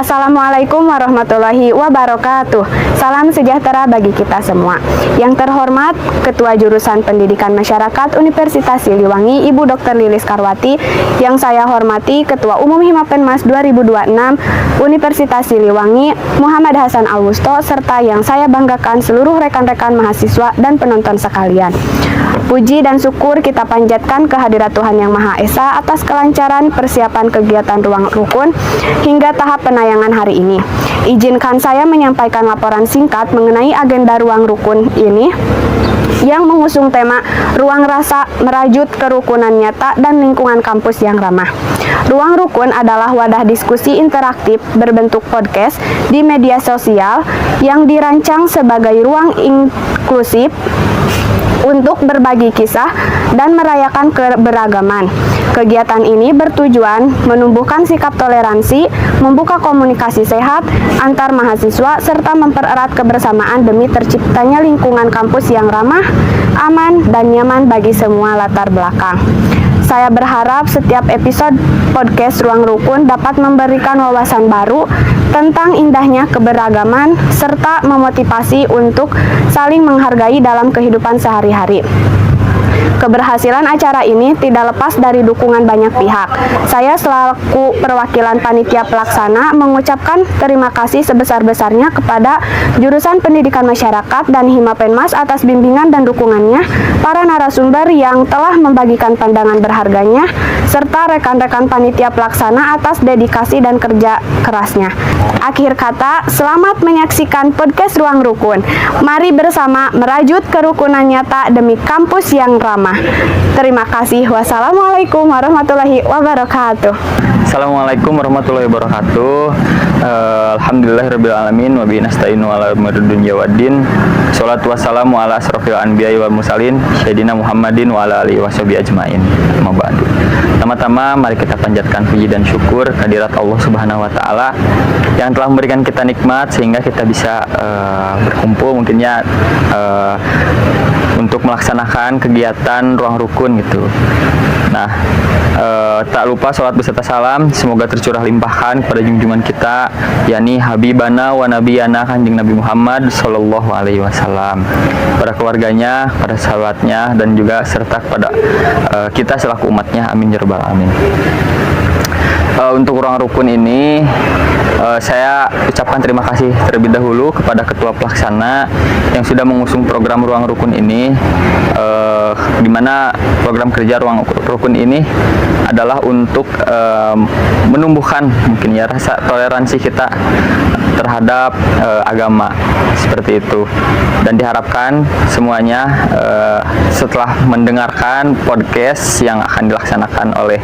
Assalamualaikum warahmatullahi wabarakatuh. Salam sejahtera bagi kita semua. Yang terhormat Ketua Jurusan Pendidikan Masyarakat Universitas Siliwangi, Ibu Dr. Lilis Karwati. Yang saya hormati Ketua Umum Himapenmas 2026 Universitas Siliwangi, Muhammad Hasan Alwusto, serta yang saya banggakan seluruh rekan-rekan mahasiswa dan penonton sekalian. Puji dan syukur kita panjatkan kehadirat Tuhan Yang Maha Esa atas kelancaran persiapan kegiatan ruang rukun hingga tahap penayangan hari ini. Izinkan saya menyampaikan laporan singkat mengenai agenda ruang rukun ini yang mengusung tema Ruang Rasa Merajut Kerukunan Nyata dan Lingkungan Kampus yang Ramah. Ruang Rukun adalah wadah diskusi interaktif berbentuk podcast di media sosial yang dirancang sebagai ruang inklusif untuk berbagi kisah dan merayakan keberagaman. Kegiatan ini bertujuan menumbuhkan sikap toleransi, membuka komunikasi sehat antar mahasiswa, serta mempererat kebersamaan demi terciptanya lingkungan kampus yang ramah, aman, dan nyaman bagi semua latar belakang. Saya berharap setiap episode podcast Ruang Rukun dapat memberikan wawasan baru tentang indahnya keberagaman serta memotivasi untuk saling menghargai dalam kehidupan sehari-hari. Keberhasilan acara ini tidak lepas dari dukungan banyak pihak. Saya selaku perwakilan panitia pelaksana mengucapkan terima kasih sebesar-besarnya kepada Jurusan Pendidikan Masyarakat dan Himapenmas atas bimbingan dan dukungannya, para narasumber yang telah membagikan pandangan berharganya, serta rekan-rekan panitia pelaksana atas dedikasi dan kerja kerasnya. Akhir kata, selamat menyaksikan podcast Ruang Rukun. Mari bersama merajut kerukunan nyata demi kampus yang ramah. Terima kasih. Wassalamualaikum warahmatullahi wabarakatuh. Assalamualaikum warahmatullahi wabarakatuh. Alhamdulillahirrabbilalamin. Wa bihi nasta'inu ala umuri dunya waddin. Sholatu wassalamu ala asrofil anbiya'i wal mursalin Sayyidina Muhammadin wa ala alihi washabihi ajmain. Amma ba'du. Pertama-tama mari kita panjatkan puji dan syukur kehadirat Allah Subhanahu wa taala yang telah memberikan kita nikmat sehingga kita bisa berkumpul mungkinnya untuk melaksanakan kegiatan ruang rukun gitu. Nah, tak lupa sholat beserta salam semoga tercurah limpahkan kepada junjungan kita, yakni Habibana wa Nabiyana Kanjeng Nabi Muhammad Sallallahu Alaihi Wasallam, pada keluarganya, pada sahabatnya, dan juga serta kepada kita selaku umatnya. Amin ya rabbal alamin. Untuk ruang rukun ini saya ucapkan terima kasih terlebih dahulu kepada Ketua Pelaksana yang sudah mengusung program ruang rukun ini, di mana program kerja ruang rukun ini adalah untuk menumbuhkan mungkin ya rasa toleransi kita terhadap agama seperti itu, dan diharapkan semuanya setelah mendengarkan podcast yang akan dilaksanakan oleh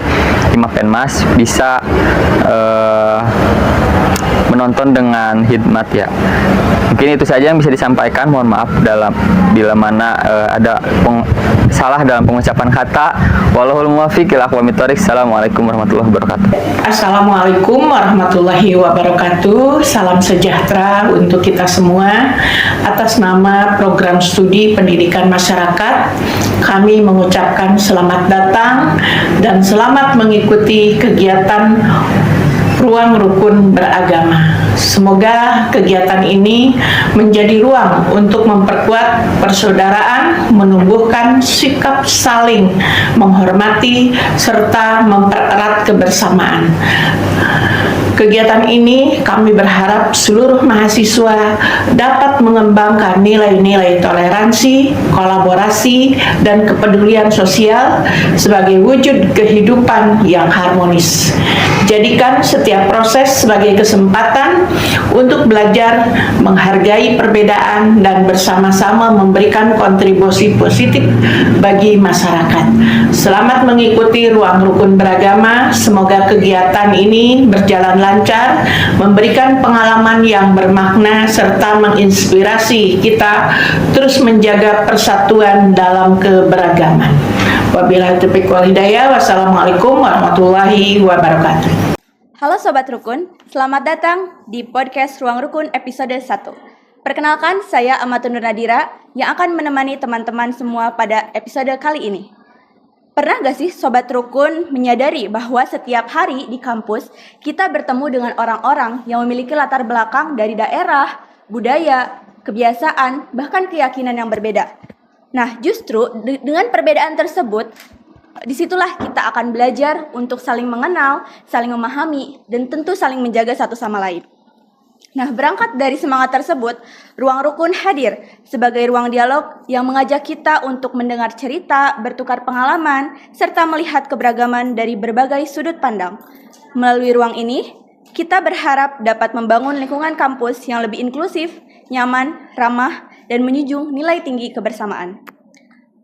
Himapenmas bisa menonton dengan hikmat ya. Mungkin itu saja yang bisa disampaikan. Mohon maaf bila mana ada salah dalam pengucapan kata. Wallahul muwaffiq ila aqwamit thoriq. Assalamualaikum warahmatullahi wabarakatuh. Assalamualaikum warahmatullahi wabarakatuh. Salam sejahtera untuk kita semua. Atas nama Program Studi Pendidikan Masyarakat, kami mengucapkan selamat datang dan selamat mengikuti kegiatan Ruang Rukun Beragama. Semoga kegiatan ini menjadi ruang untuk memperkuat persaudaraan, menumbuhkan sikap saling menghormati, serta mempererat kebersamaan. Kegiatan ini kami berharap seluruh mahasiswa dapat mengembangkan nilai-nilai toleransi, kolaborasi, dan kepedulian sosial sebagai wujud kehidupan yang harmonis. Jadikan setiap proses sebagai kesempatan untuk belajar menghargai perbedaan dan bersama-sama memberikan kontribusi positif bagi masyarakat. Selamat mengikuti Ruang Rukun Beragama. Semoga kegiatan ini berjalan lancar, memberikan pengalaman yang bermakna, serta menginspirasi kita terus menjaga persatuan dalam keberagaman. Wabillahi taufiq wal hidayah. Wassalamualaikum warahmatullahi wabarakatuh. Halo Sobat Rukun, selamat datang di podcast Ruang Rukun episode 1. Perkenalkan, saya Amatun Nur Nadira yang akan menemani teman-teman semua pada episode kali ini. Pernah gak sih Sobat Rukun menyadari bahwa setiap hari di kampus kita bertemu dengan orang-orang yang memiliki latar belakang dari daerah, budaya, kebiasaan, bahkan keyakinan yang berbeda. Nah, justru dengan perbedaan tersebut, disitulah kita akan belajar untuk saling mengenal, saling memahami, dan tentu saling menjaga satu sama lain. Nah, berangkat dari semangat tersebut, Ruang Rukun hadir sebagai ruang dialog yang mengajak kita untuk mendengar cerita, bertukar pengalaman, serta melihat keberagaman dari berbagai sudut pandang. Melalui ruang ini, kita berharap dapat membangun lingkungan kampus yang lebih inklusif, nyaman, ramah, dan menjunjung nilai tinggi kebersamaan.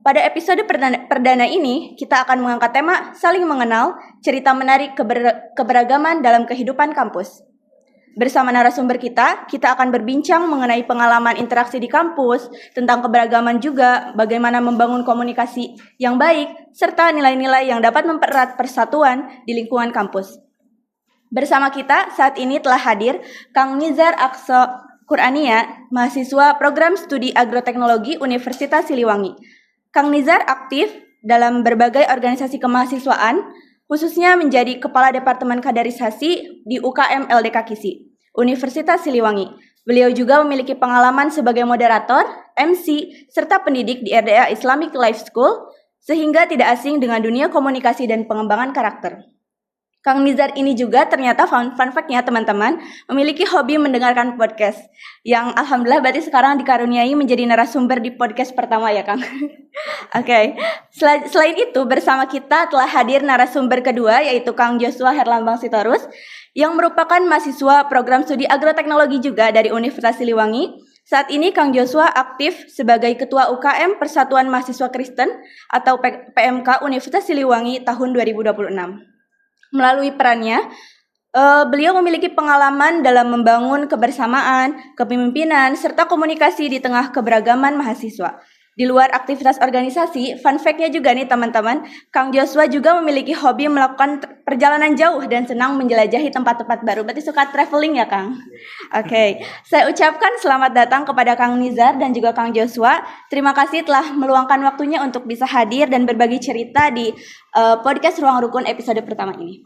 Pada episode perdana ini, kita akan mengangkat tema saling mengenal, cerita menarik keberagaman dalam kehidupan kampus. Bersama narasumber kita akan berbincang mengenai pengalaman interaksi di kampus, tentang keberagaman juga, bagaimana membangun komunikasi yang baik, serta nilai-nilai yang dapat mempererat persatuan di lingkungan kampus. Bersama kita saat ini telah hadir Kang Nizar Aqsa Qur'ania, mahasiswa program studi agroteknologi Universitas Siliwangi. Kang Nizar aktif dalam berbagai organisasi kemahasiswaan, khususnya menjadi Kepala Departemen Kaderisasi di UKM LDK KISI, Universitas Siliwangi. Beliau juga memiliki pengalaman sebagai moderator, MC, serta pendidik di RDA Islamic Life School, sehingga tidak asing dengan dunia komunikasi dan pengembangan karakter. Kang Nizar ini juga ternyata fun fact-nya teman-teman, memiliki hobi mendengarkan podcast, yang alhamdulillah berarti sekarang dikaruniai menjadi narasumber di podcast pertama ya Kang. Oke. Selain itu bersama kita telah hadir narasumber kedua yaitu Kang Joshua Herlambang Sitorus, yang merupakan mahasiswa program studi agroteknologi juga dari Universitas Siliwangi. Saat ini Kang Joshua aktif sebagai Ketua UKM Persatuan Mahasiswa Kristen atau PMK Universitas Siliwangi tahun 2026. Melalui perannya, beliau memiliki pengalaman dalam membangun kebersamaan, kepemimpinan, serta komunikasi di tengah keberagaman mahasiswa. Di luar aktivitas organisasi, fun fact-nya juga nih teman-teman, Kang Joshua juga memiliki hobi melakukan perjalanan jauh dan senang menjelajahi tempat-tempat baru. Berarti suka traveling ya Kang? Oke. Saya ucapkan selamat datang kepada Kang Nizar dan juga Kang Joshua. Terima kasih telah meluangkan waktunya untuk bisa hadir dan berbagi cerita di podcast Ruang Rukun episode pertama ini.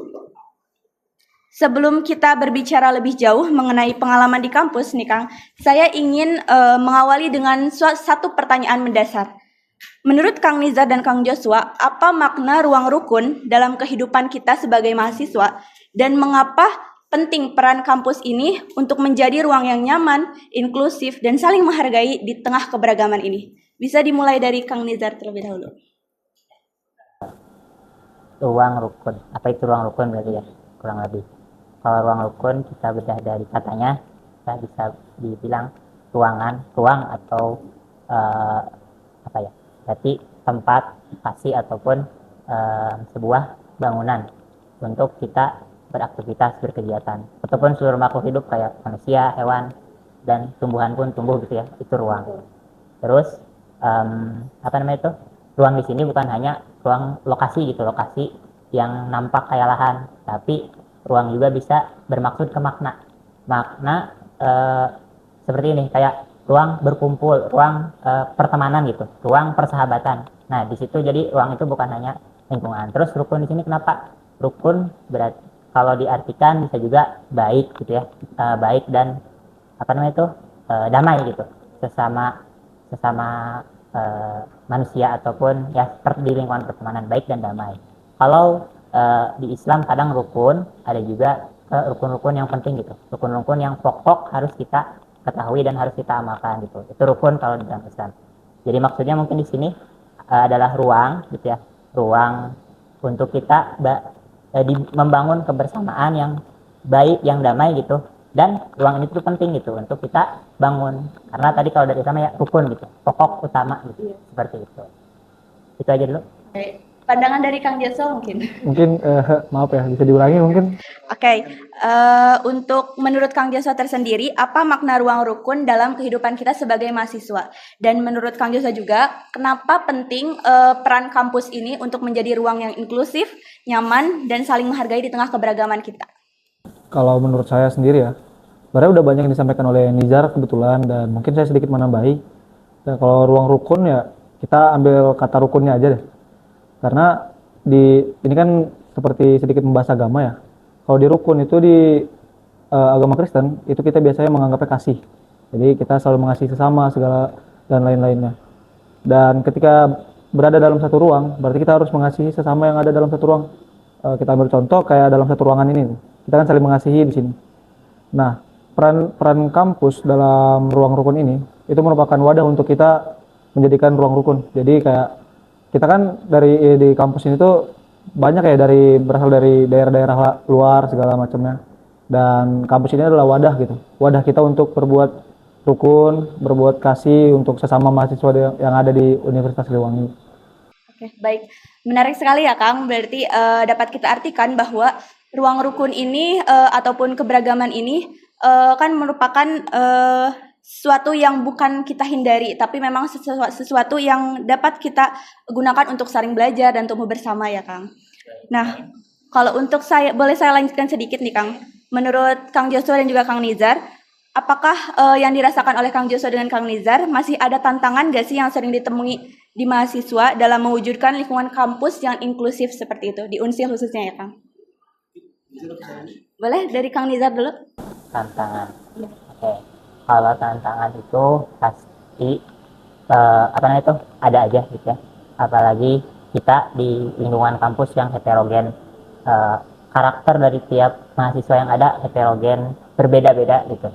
Sebelum kita berbicara lebih jauh mengenai pengalaman di kampus nih Kang, saya ingin mengawali dengan satu pertanyaan mendasar. Menurut Kang Nizar dan Kang Joshua, apa makna ruang rukun dalam kehidupan kita sebagai mahasiswa dan mengapa penting peran kampus ini untuk menjadi ruang yang nyaman, inklusif, dan saling menghargai di tengah keberagaman ini? Bisa dimulai dari Kang Nizar terlebih dahulu. Ruang rukun, apa itu ruang rukun berarti ya? Kurang lebih. Kalau ruang rukun kita bedah dari katanya, kita bisa dibilang ruang atau apa ya? Berarti tempat, lokasi ataupun sebuah bangunan untuk kita beraktivitas, berkegiatan. Ataupun seluruh makhluk hidup kayak manusia, hewan, dan tumbuhan pun tumbuh gitu ya. Itu ruang. Terus apa namanya itu? Ruang di sini bukan hanya ruang lokasi gitu, lokasi yang nampak kayak lahan, tapi ruang juga bisa bermaksud ke makna seperti ini, kayak ruang berkumpul, ruang pertemanan gitu, ruang persahabatan. Nah di situ jadi ruang itu bukan hanya lingkungan. Terus rukun di sini kenapa rukun? Berarti kalau diartikan bisa juga baik gitu ya, baik dan apa namanya itu damai gitu, sesama manusia ataupun ya seperti di lingkungan pertemanan, baik dan damai. Kalau di Islam kadang rukun ada juga rukun-rukun yang penting gitu, rukun-rukun yang pokok harus kita ketahui dan harus kita amalkan gitu. Itu rukun kalau di dalam Islam. Jadi maksudnya mungkin di sini adalah ruang gitu ya, ruang untuk kita membangun kebersamaan yang baik, yang damai gitu. Dan ruang ini tuh penting gitu untuk kita bangun, karena tadi kalau dari Islam ya rukun gitu, pokok utama gitu, seperti itu. Itu aja dulu. Pandangan dari Kang Joshua mungkin? Mungkin, maaf ya, bisa diulangi mungkin? Oke, untuk menurut Kang Joshua tersendiri, apa makna ruang rukun dalam kehidupan kita sebagai mahasiswa? Dan menurut Kang Joshua juga, kenapa penting peran kampus ini untuk menjadi ruang yang inklusif, nyaman, dan saling menghargai di tengah keberagaman kita? Kalau menurut saya sendiri ya, sebenarnya udah banyak yang disampaikan oleh Nizar kebetulan, dan mungkin saya sedikit menambahi. Dan kalau ruang rukun ya, kita ambil kata rukunnya aja deh. Karena ini kan seperti sedikit membahas agama ya. Kalau di rukun itu di agama Kristen itu kita biasanya menganggapnya kasih. Jadi kita selalu mengasihi sesama segala dan lain-lainnya. Dan ketika berada dalam satu ruang, berarti kita harus mengasihi sesama yang ada dalam satu ruang. Kita ambil contoh kayak dalam satu ruangan ini, kita kan saling mengasihi di sini. Nah, peran kampus dalam ruang rukun ini itu merupakan wadah untuk kita menjadikan ruang rukun. Jadi kayak kita kan di kampus ini tuh banyak ya berasal dari daerah-daerah luar segala macamnya. Dan kampus ini adalah wadah gitu. Wadah kita untuk berbuat rukun, berbuat kasih untuk sesama mahasiswa yang ada di Universitas Siliwangi. Oke, baik. Menarik sekali ya, Kang. Berarti dapat kita artikan bahwa ruang rukun ini ataupun keberagaman ini kan merupakan sesuatu yang bukan kita hindari, tapi memang sesuatu yang dapat kita gunakan untuk saling belajar dan tumbuh bersama ya, Kang. Nah, kalau untuk boleh saya lanjutkan sedikit nih, Kang. Menurut Kang Joshua dan juga Kang Nizar, apakah yang dirasakan oleh Kang Joshua dengan Kang Nizar masih ada tantangan gak sih yang sering ditemui di mahasiswa dalam mewujudkan lingkungan kampus yang inklusif seperti itu, di Unsil khususnya ya, Kang? Boleh dari Kang Nizar dulu? Tantangan. Oke. Kalau tantangan itu pasti ada aja gitu ya. Apalagi kita di lingkungan kampus yang heterogen. Karakter dari tiap mahasiswa yang ada heterogen, berbeda-beda gitu.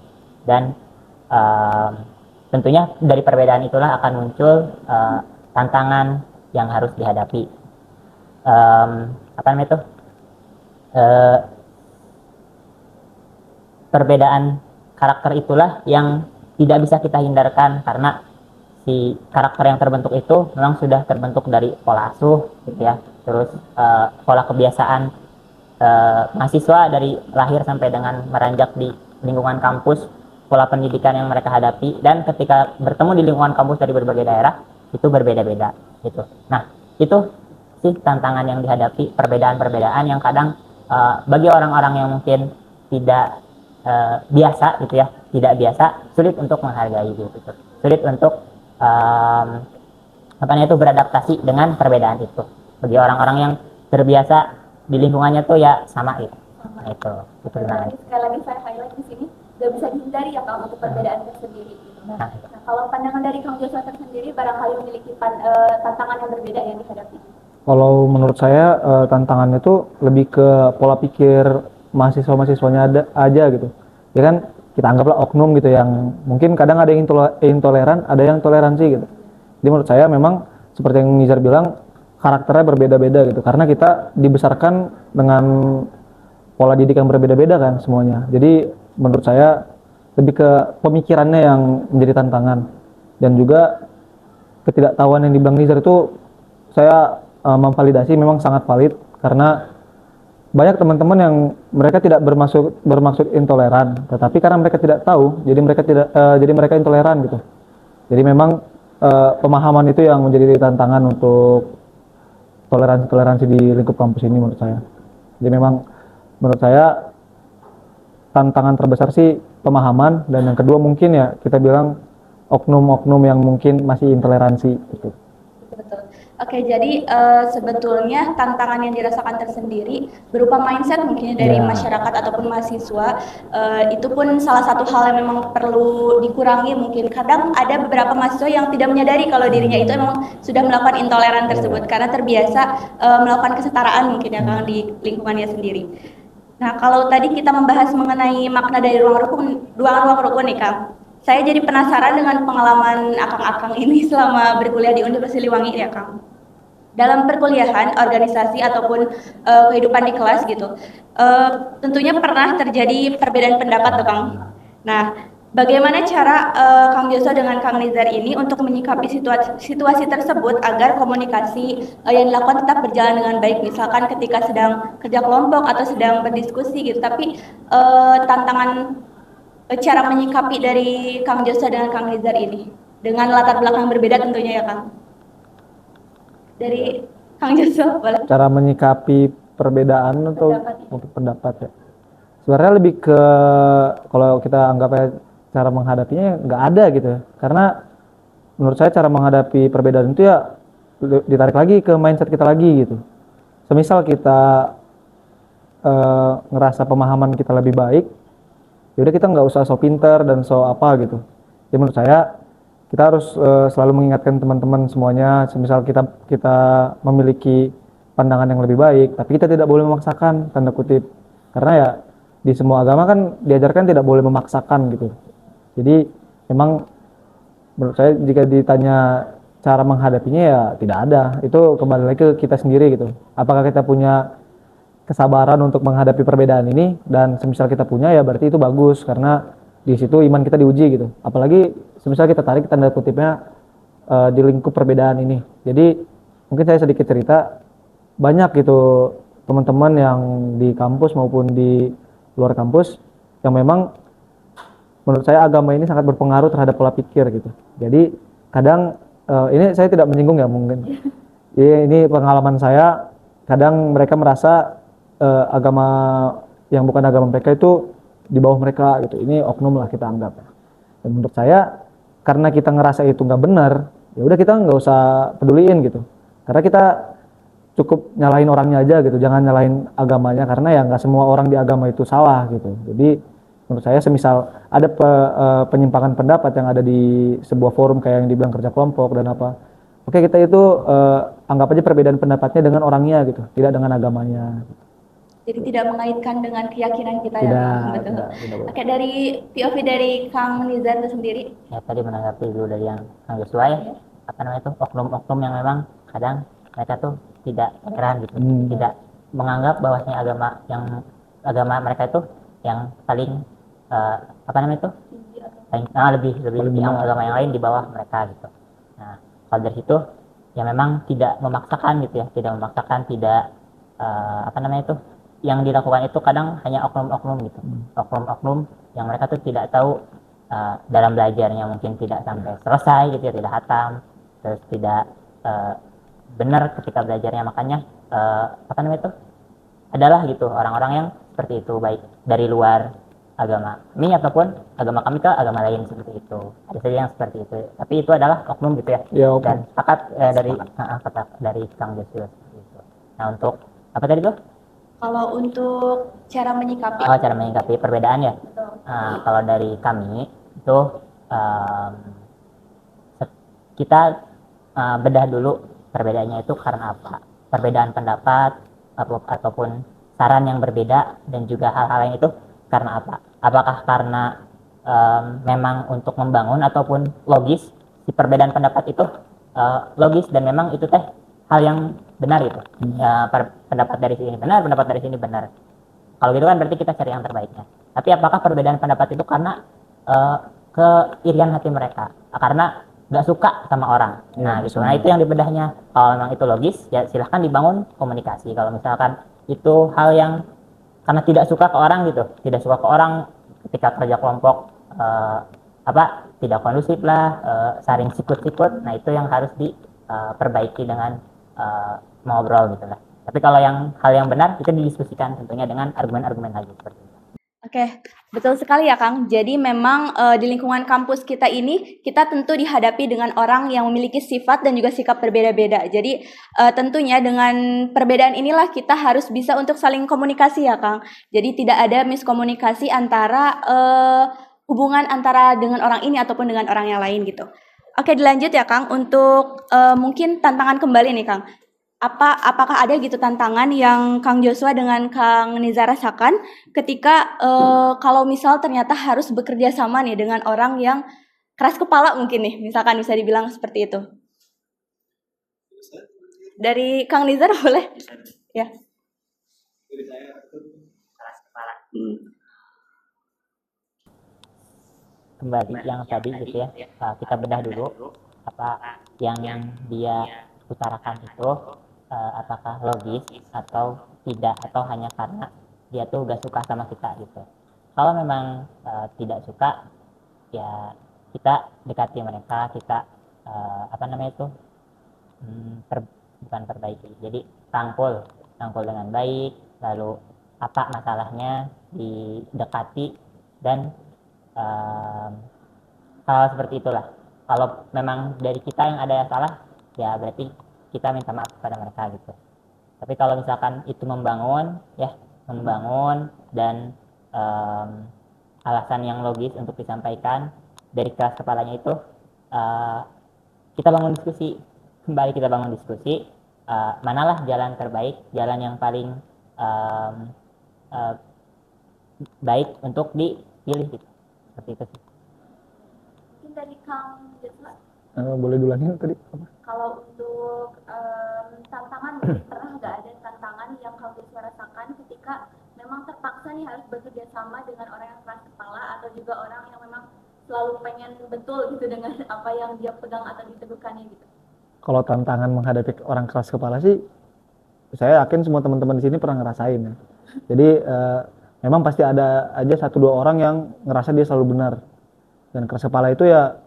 Dan tentunya dari perbedaan itulah akan muncul tantangan yang harus dihadapi. Perbedaan karakter itulah yang tidak bisa kita hindarkan, karena si karakter yang terbentuk itu memang sudah terbentuk dari pola asuh gitu ya. Terus pola kebiasaan mahasiswa dari lahir sampai dengan meranjak di lingkungan kampus, pola pendidikan yang mereka hadapi, dan ketika bertemu di lingkungan kampus dari berbagai daerah itu berbeda-beda gitu. Nah, itu sih tantangan yang dihadapi, perbedaan-perbedaan yang kadang bagi orang-orang yang mungkin tidak biasa gitu ya, tidak biasa, sulit untuk menghargai gitu, sulit untuk beradaptasi dengan perbedaan itu. Bagi orang-orang yang terbiasa di lingkungannya tuh ya sama gitu. Nah, itu tantangan. Sekali lagi saya highlight di sini, gak bisa dihindari ya, Kang, untuk perbedaan tersendiri. Nah, kalau pandangan dari Kang Joshua tersendiri, barangkali memiliki tantangan yang berbeda yang dihadapi. Kalau menurut saya tantangannya tuh lebih ke pola pikir mahasiswa-mahasiswanya aja gitu. Ya kan kita anggaplah oknum gitu yang mungkin kadang ada yang intoleran, ada yang toleransi gitu. Jadi menurut saya memang seperti yang Nizar bilang, karakternya berbeda-beda gitu. Karena kita dibesarkan dengan pola didik yang berbeda-beda kan semuanya. Jadi menurut saya lebih ke pemikirannya yang menjadi tantangan. Dan juga ketidaktahuan yang dibilang Nizar itu saya memvalidasi memang sangat valid, karena banyak teman-teman yang mereka tidak bermaksud intoleran, tetapi karena mereka tidak tahu, jadi mereka intoleran gitu. Jadi memang pemahaman itu yang menjadi tantangan untuk toleransi di lingkup kampus ini menurut saya. Jadi memang menurut saya tantangan terbesar sih pemahaman, dan yang kedua mungkin ya kita bilang oknum-oknum yang mungkin masih intoleransi gitu. Betul. Oke, jadi sebetulnya tantangan yang dirasakan tersendiri berupa mindset mungkin dari masyarakat ataupun mahasiswa, itu pun salah satu hal yang memang perlu dikurangi. Mungkin kadang ada beberapa mahasiswa yang tidak menyadari kalau dirinya itu memang sudah melakukan intoleran tersebut karena terbiasa melakukan kesetaraan mungkin ya, Kang, di lingkungannya sendiri. Nah, kalau tadi kita membahas mengenai makna dari ruang rukun nih, Kang. Saya jadi penasaran dengan pengalaman akang-akang ini selama berkuliah di Universitas Siliwangi ya, Kang. Dalam perkuliahan, organisasi ataupun kehidupan di kelas gitu, tentunya pernah terjadi perbedaan pendapat tuh, Kang. Nah, bagaimana cara Kang Joshua dengan Kang Nizar ini untuk menyikapi situasi tersebut agar komunikasi yang dilakukan tetap berjalan dengan baik, misalkan ketika sedang kerja kelompok atau sedang berdiskusi gitu, tapi cara menyikapi dari Kang Joshua dengan Kang Nizar ini dengan latar belakang berbeda tentunya ya, Kang. Dari Kang Joshua boleh. Cara menyikapi perbedaan atau pendapat ya. Sebenarnya lebih ke kalau kita anggapnya cara menghadapinya nggak ada gitu ya. Karena menurut saya cara menghadapi perbedaan itu ya ditarik lagi ke mindset kita lagi gitu. semisal kita ngerasa pemahaman kita lebih baik, ya udah kita nggak usah so pinter dan so apa gitu. Ya menurut saya kita harus selalu mengingatkan teman-teman semuanya, semisal kita kita memiliki pandangan yang lebih baik, tapi kita tidak boleh memaksakan, tanda kutip, karena ya di semua agama kan diajarkan tidak boleh memaksakan gitu. Jadi memang menurut saya jika ditanya cara menghadapinya ya tidak ada, itu kembali lagi ke kita sendiri gitu. Apakah kita punya kesabaran untuk menghadapi perbedaan ini, dan semisal kita punya ya berarti itu bagus karena di situ iman kita diuji gitu. Apalagi semisal kita tarik tanda kutipnya di lingkup perbedaan ini. Jadi mungkin saya sedikit cerita, banyak gitu teman-teman yang di kampus maupun di luar kampus yang memang menurut saya agama ini sangat berpengaruh terhadap pola pikir gitu. Jadi kadang ini saya tidak menyinggung ya mungkin. Ini pengalaman saya, kadang mereka merasa agama yang bukan agama mereka itu di bawah mereka gitu. Ini oknum lah kita anggap. Dan menurut saya karena kita ngerasa itu nggak benar, ya udah kita nggak usah peduliin gitu. Karena kita cukup nyalahin orangnya aja gitu, jangan nyalahin agamanya, karena ya nggak semua orang di agama itu salah gitu. Jadi menurut saya semisal ada penyimpangan pendapat yang ada di sebuah forum kayak yang dibilang kerja kelompok dan apa, oke kita itu anggap aja perbedaan pendapatnya dengan orangnya gitu, tidak dengan agamanya. Jadi tidak mengaitkan dengan keyakinan kita ya, Tidak, Kang? Betul. tidak. Oke, dari POV dari Kang Nizar itu sendiri. Ya tadi menanggapi dulu dari yang Kang Joshua ya, apa namanya itu oknum-oknum yang memang kadang mereka tuh tidak toleran gitu, tidak menganggap bahwasanya agama mereka itu yang paling apa namanya itu paling lebih yang agama yang lain di bawah mereka gitu. Nah kalau dari situ ya memang tidak memaksakan gitu ya, tidak memaksakan, tidak apa namanya itu yang dilakukan itu kadang hanya oknum-oknum gitu, oknum-oknum yang mereka tuh tidak tahu dalam belajarnya mungkin tidak sampai selesai gitu ya, tidak hatam, terus tidak benar ketika belajarnya, makanya apa namanya itu adalah gitu orang-orang yang seperti itu, baik dari luar agama kami ataupun agama kami ke agama lain seperti itu, ada saja yang seperti itu, tapi itu adalah oknum gitu ya, Ya, oknum. dan sepakat dari kata dari Kang Joshua seperti itu. Nah untuk apa tadi tuh? Kalau untuk cara menyikapi, Oh, cara menyikapi perbedaan ya. Kalau dari kami itu kita bedah dulu perbedaannya itu karena apa. Perbedaan pendapat ataupun saran yang berbeda dan juga hal-hal lain itu karena apa. Apakah karena memang untuk membangun ataupun logis, si perbedaan pendapat itu logis dan memang itu teh hal yang benar gitu. Pendapat dari sini benar, pendapat dari sini benar. Kalau gitu kan berarti kita cari yang terbaiknya. Tapi apakah perbedaan pendapat itu karena keirian hati mereka? Karena nggak suka sama orang. Nah gitu. Nah itu yang dibedahnya. Kalau memang itu logis, ya silahkan dibangun komunikasi. Kalau misalkan itu hal yang karena tidak suka ke orang gitu, tidak suka ke orang ketika kerja kelompok tidak kondusif lah, saling sikut-sikut. Nah itu yang harus diperbaiki dengan ngobrol gitu lah. Tapi kalau yang hal yang benar itu didiskusikan tentunya dengan argumen-argumen lagi seperti itu. Oke, betul sekali ya Kang. Jadi memang di lingkungan kampus kita ini kita tentu dihadapi dengan orang yang memiliki sifat dan juga sikap berbeda-beda. Jadi tentunya dengan perbedaan inilah kita harus bisa untuk saling komunikasi ya Kang. Jadi tidak ada miskomunikasi antara hubungan antara dengan orang ini ataupun dengan orang yang lain gitu. Oke, dilanjut ya Kang untuk mungkin tantangan kembali nih Kang. Apakah ada gitu tantangan yang Kang Joshua dengan Kang Nizar rasakan ketika kalau misal ternyata harus bekerja sama nih dengan orang yang keras kepala mungkin nih, misalkan bisa dibilang seperti itu. Dari Kang Nizar boleh? Ya. Keras kepala. Kembali yang tadi gitu ya, kita bedah dulu apa yang dia utarakan itu apakah logis atau tidak, atau hanya karena dia tuh gak suka sama kita gitu. Kalau memang tidak suka, ya kita dekati mereka, kita apa namanya itu bukan perbaiki, jadi rangkul dengan baik, lalu apa masalahnya didekati dan hal seperti itulah. Kalau memang dari kita yang ada yang salah, ya berarti kita minta maaf kepada mereka gitu. Tapi kalau misalkan itu membangun dan alasan yang logis untuk disampaikan dari kelas kepalanya itu, kita bangun diskusi, manalah jalan terbaik, jalan yang paling baik untuk dipilih gitu. Seperti itu sih. Mungkin dari Kang Joshua, Boleh diulangin tadi apa? kalau untuk tantangan, mungkin pernah nggak ada tantangan yang Kang Joshua rasakan ketika memang terpaksa nih harus bekerja sama dengan orang yang keras kepala atau juga orang yang memang selalu pengen betul gitu dengan apa yang dia pegang atau diteguhkannya gitu? Kalau tantangan menghadapi orang keras kepala sih, saya yakin semua teman-teman di sini pernah ngerasain ya. Jadi memang pasti ada aja 1-2 orang yang ngerasa dia selalu benar. Dan keras kepala itu ya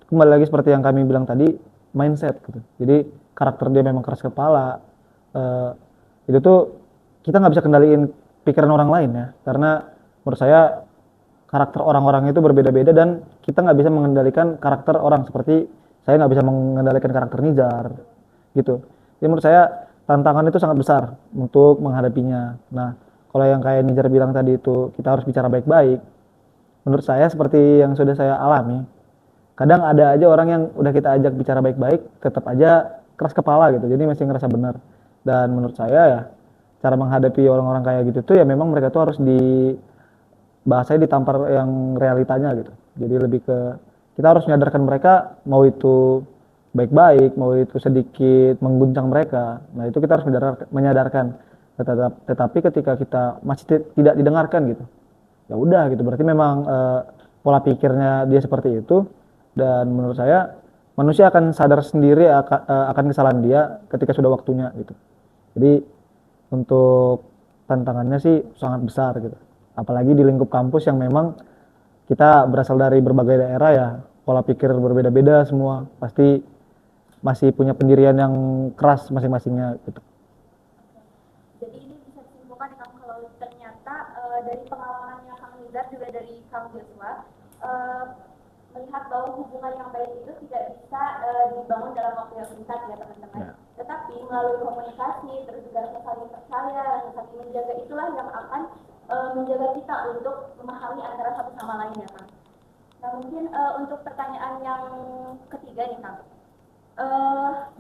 kembali lagi seperti yang kami bilang tadi, mindset gitu. Jadi karakter dia memang keras kepala. Itu tuh kita nggak bisa kendaliin pikiran orang lain ya, karena menurut saya karakter orang-orang itu berbeda-beda dan kita nggak bisa mengendalikan karakter orang, seperti saya nggak bisa mengendalikan karakter Nizar gitu. Jadi menurut saya tantangan itu sangat besar untuk menghadapinya. Nah, kalau yang kayak Nizar bilang tadi itu kita harus bicara baik-baik, menurut saya seperti yang sudah saya alami, kadang ada aja orang yang udah kita ajak bicara baik-baik tetap aja keras kepala gitu, jadi masih ngerasa benar. Dan menurut saya ya cara menghadapi orang-orang kayak gitu tuh ya memang mereka tuh harus bahasanya ditampar yang realitanya gitu. Jadi lebih ke kita harus menyadarkan mereka, mau itu baik-baik, mau itu sedikit mengguncang mereka. Nah itu kita harus menyadarkan. Tetapi ketika kita masih tidak didengarkan gitu, ya udah gitu. Berarti memang pola pikirnya dia seperti itu. Dan menurut saya manusia akan sadar sendiri akan kesalahan dia ketika sudah waktunya gitu. Jadi untuk tantangannya sih sangat besar gitu. Apalagi di lingkup kampus yang memang kita berasal dari berbagai daerah ya, pola pikir berbeda-beda semua, pasti masih punya pendirian yang keras masing-masingnya gitu. Jadi ini bisa disimpulkan dengan kalau ternyata dari pengalamannya Kang Nizar juga dari Kang Joshua, melihat bahwa hubungan yang baik itu tidak bisa dibangun dalam waktu yang singkat ya teman-teman. Ya. Tetapi melalui komunikasi, terus juga rasa saling percaya, rasa saling menjaga, itulah yang akan menjaga kita untuk memahami antara satu sama lain ya Kang. Nah mungkin untuk pertanyaan yang ketiga nih Kang,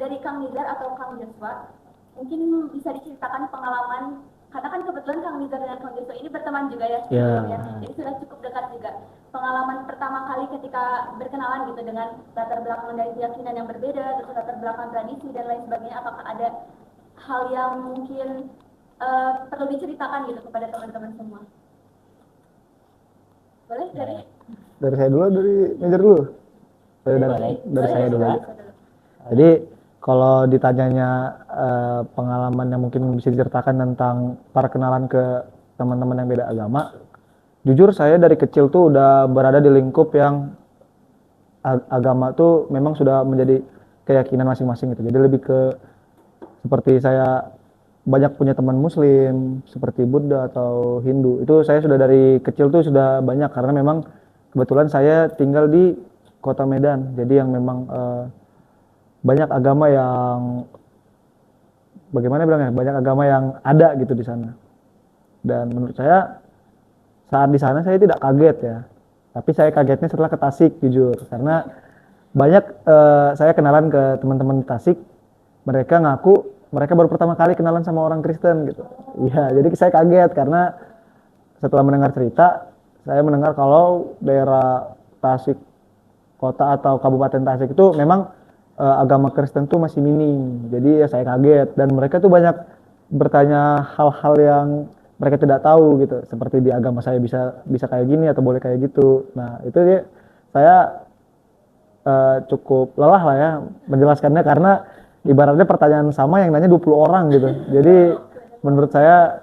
dari Kang Nizar atau Kang Joshua, mungkin bisa diceritakan pengalaman, karena kan kebetulan Kang Nizar dan Kang Joshua ini berteman juga ya sebelumnya, jadi sudah cukup dekat juga. Pengalaman pertama kali ketika berkenalan gitu dengan latar belakang dari keyakinan yang berbeda, terus latar belakang tradisi dan lain sebagainya, apakah ada hal yang mungkin perlu diceritakan gitu kepada teman-teman semua? Boleh Dari saya dulu, dari Nizar dulu? Dari saya dulu aja. Jadi kalau ditanyanya pengalaman yang mungkin bisa diceritakan tentang perkenalan ke teman-teman yang beda agama, jujur saya dari kecil tuh udah berada di lingkup yang agama tuh memang sudah menjadi keyakinan masing-masing gitu. Jadi lebih ke seperti saya banyak punya teman Muslim seperti Buddha atau Hindu. Itu saya sudah dari kecil tuh sudah banyak, karena memang kebetulan saya tinggal di kota Medan. Jadi yang memang banyak agama yang bagaimana bilangnya, banyak agama yang ada gitu di sana. Dan menurut saya saat di sana saya tidak kaget ya, tapi saya kagetnya setelah ke Tasik jujur, karena banyak saya kenalan ke teman-teman di Tasik, mereka ngaku mereka baru pertama kali kenalan sama orang Kristen gitu. Iya, jadi saya kaget karena setelah mendengar cerita, saya mendengar kalau daerah Tasik kota atau Kabupaten Tasik itu memang agama Kristen tuh masih minim. Jadi ya saya kaget, dan mereka tuh banyak bertanya hal-hal yang mereka tidak tahu gitu, seperti di agama saya bisa kayak gini atau boleh kayak gitu. Nah itu dia saya cukup lelah lah ya menjelaskannya, karena ibaratnya pertanyaan sama yang nanya 20 orang gitu. Jadi menurut saya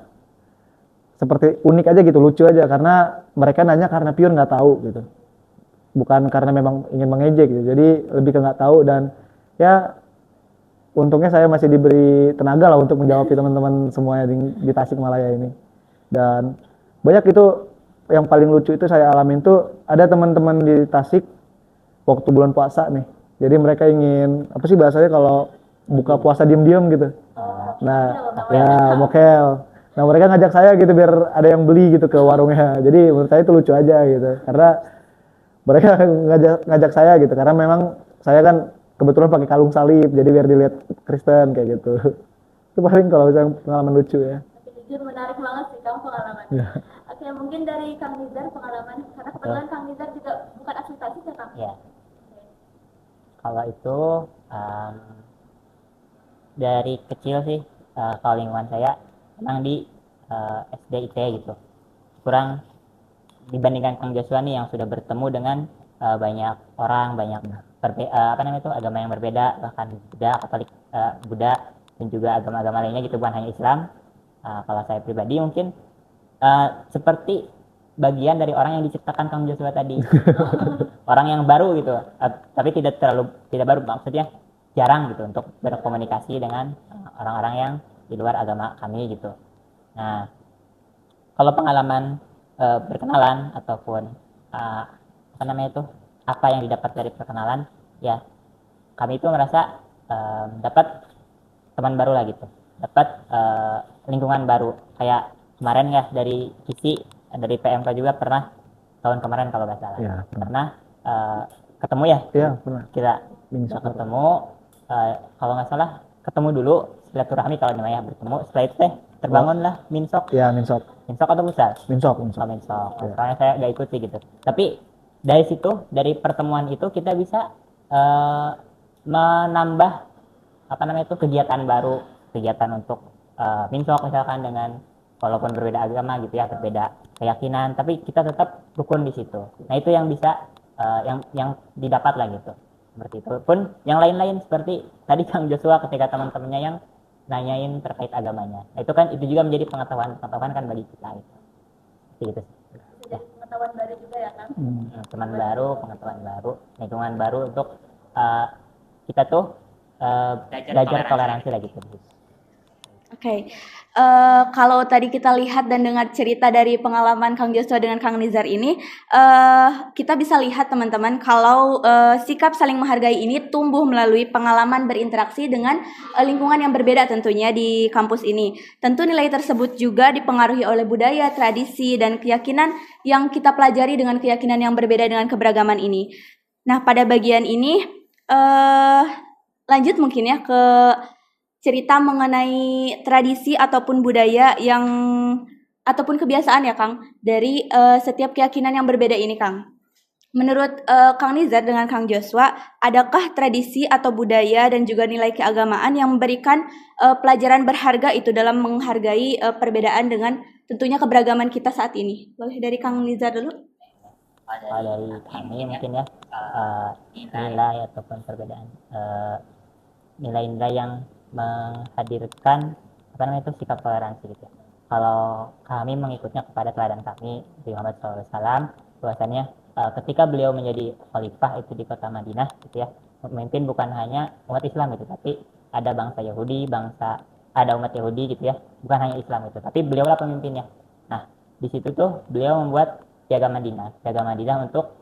seperti unik aja gitu, lucu aja, karena mereka nanya karena pure nggak tahu gitu, bukan karena memang ingin mengejek gitu. Jadi lebih ke nggak tahu, dan ya untungnya saya masih diberi tenaga lah untuk menjawab teman-teman semuanya di Tasikmalaya ini. Dan banyak itu yang paling lucu itu saya alamin tuh, ada teman-teman di Tasik waktu bulan puasa nih. Jadi mereka ingin apa sih bahasanya kalau buka puasa diam-diam gitu. Nah, Mokel ya namanya. mokel. Nah, mereka ngajak saya gitu biar ada yang beli gitu ke warungnya. Jadi menurut saya itu lucu aja gitu. Karena mereka ngajak saya gitu. Karena memang saya kan kebetulan pakai kalung salib. Jadi biar dilihat Kristen kayak gitu. Itu paling kalau misalnya pengalaman lucu ya. Tapi jujur menarik banget sih Kang pengalaman. Ya. Oke, mungkin dari Kang Nizar pengalaman, karena kebetulan Kang Nizar juga bukan asli Tasik ya Kang? Ya, kalau itu em, dari kecil sih, kalau lingkungan saya memang di SD IT gitu. Kurang dibandingkan Kang Joshua nih yang sudah bertemu dengan banyak orang, banyak apa namanya itu agama yang berbeda, bahkan Buddha, Katolik, Buddha dan juga agama-agama lainnya gitu, bukan hanya Islam. Kalau saya pribadi mungkin seperti bagian dari orang yang diciptakan Kang Joshua tadi, orang yang baru gitu, tapi tidak baru, maksudnya jarang gitu untuk berkomunikasi dengan orang-orang yang di luar agama kami gitu. Nah, kalau pengalaman berkenalan ataupun apa namanya itu, apa yang didapat dari perkenalan, ya kami itu merasa dapat teman baru lah gitu, dapat lingkungan baru. Kayak kemarin ya dari KISI, dari PMK juga pernah tahun kemarin kalau nggak salah, Ya, pernah ketemu ya, Iya, pernah. kita Minsok. ketemu, kalau nggak salah ketemu dulu silaturahmi kalau namanya, bertemu, setelah itu terbangunlah minsok. Ya, minsok. Minsok atau pusat? Minsok. Oh, minsok. Iya. Soalnya saya nggak ikut sih gitu. Tapi dari situ, dari pertemuan itu kita bisa menambah apa namanya itu kegiatan baru, kegiatan untuk minsok misalkan dengan walaupun berbeda agama gitu ya, berbeda keyakinan, tapi kita tetap rukun di situ. Nah itu yang bisa yang didapat lah gitu. Seperti itu. Pun yang lain-lain seperti tadi Kang Joshua ketika teman-temannya yang nanyain terkait agamanya. Nah, itu juga menjadi pengetahuan kan bagi kita itu. Gitu. Bisa jadi pengetahuan baru juga ya Kang? Teman baru, pengetahuan baru, lingkungan baru untuk kita tuh belajar toleransi lah gitu. Oke, kalau tadi kita lihat dan dengar cerita dari pengalaman Kang Joshua dengan Kang Nizar ini, kita bisa lihat teman-teman kalau sikap saling menghargai ini tumbuh melalui pengalaman berinteraksi dengan lingkungan yang berbeda tentunya di kampus ini. Tentu nilai tersebut juga dipengaruhi oleh budaya, tradisi, dan keyakinan yang kita pelajari dengan keyakinan yang berbeda dengan keberagaman ini. Nah, pada bagian ini lanjut mungkin ya ke cerita mengenai tradisi ataupun budaya yang ataupun kebiasaan ya Kang dari setiap keyakinan yang berbeda ini Kang. Menurut Kang Nizar dengan Kang Joshua, adakah tradisi atau budaya dan juga nilai keagamaan yang memberikan pelajaran berharga itu dalam menghargai perbedaan dengan tentunya keberagaman kita saat ini? Boleh dari Kang Nizar dulu? Kalau dari kami mungkin ya nilai ataupun perbedaan nilai-nilai yang menghadirkan apa namanya itu sikap toleransi gitu. Kalau kami mengikutnya kepada teladan kami Nabi Muhammad SAW, bahwasannya ketika beliau menjadi khalifah itu di kota Madinah gitu ya, memimpin bukan hanya umat Islam gitu, tapi ada bangsa Yahudi, ada umat Yahudi gitu ya, bukan hanya Islam itu, tapi beliaulah pemimpinnya. Nah di situ tuh beliau membuat piagam Madinah untuk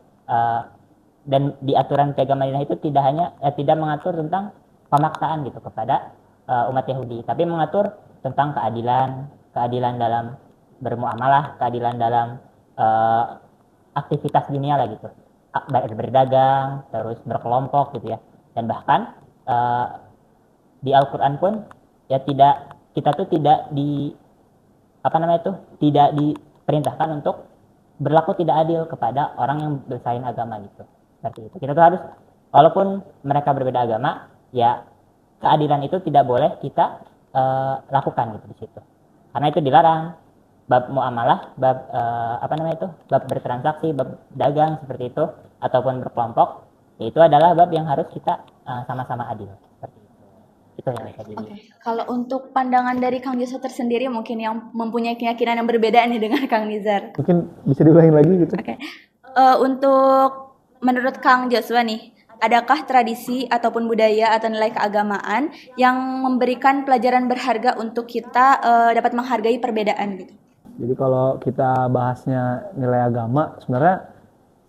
dan di aturan piagam Madinah itu tidak mengatur tentang pemaksaan gitu kepada umat Yahudi, tapi mengatur tentang keadilan dalam bermuamalah, keadilan dalam aktivitas dunia lah gitu, berdagang, terus berkelompok gitu ya, dan bahkan di Al-Quran pun ya kita tuh tidak diperintahkan untuk berlaku tidak adil kepada orang yang bersaing agama gitu. Seperti itu. Kita tuh harus, walaupun mereka berbeda agama, ya keadilan itu tidak boleh kita lakukan gitu di situ. Karena itu dilarang. Bab muamalah, bab bab bertransaksi, bab dagang seperti itu ataupun berkelompok, itu adalah bab yang harus kita sama-sama adil seperti itu. Itu yang bisa jadi. Oke. Kalau untuk pandangan dari Kang Joshua tersendiri mungkin yang mempunyai keyakinan yang berbeda nih dengan Kang Nizar. Mungkin bisa diulangin lagi gitu. Oke. Untuk menurut Kang Joshua nih, adakah tradisi ataupun budaya atau nilai keagamaan yang memberikan pelajaran berharga untuk kita dapat menghargai perbedaan gitu? Jadi kalau kita bahasnya nilai agama, sebenarnya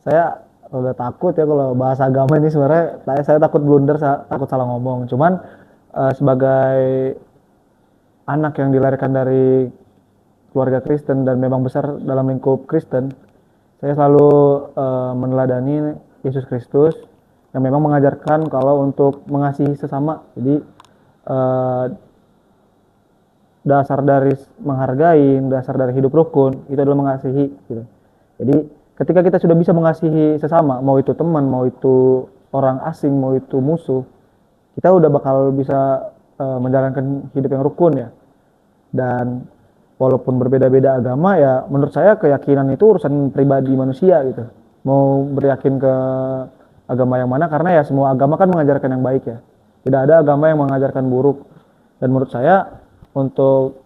saya udah takut ya kalau bahas agama ini, sebenarnya saya takut blunder, takut salah ngomong. Cuman sebagai anak yang dilahirkan dari keluarga Kristen dan memang besar dalam lingkup Kristen, saya selalu meneladani Yesus Kristus yang memang mengajarkan kalau untuk mengasihi sesama. Jadi dasar dari menghargai, dasar dari hidup rukun itu adalah mengasihi gitu. Jadi ketika kita sudah bisa mengasihi sesama, mau itu teman, mau itu orang asing, mau itu musuh, kita udah bakal bisa menjalankan hidup yang rukun ya. Dan walaupun berbeda-beda agama ya, menurut saya keyakinan itu urusan pribadi manusia gitu. Mau beryakin ke agama yang mana, karena ya semua agama kan mengajarkan yang baik ya. Tidak ada agama yang mengajarkan buruk. Dan menurut saya untuk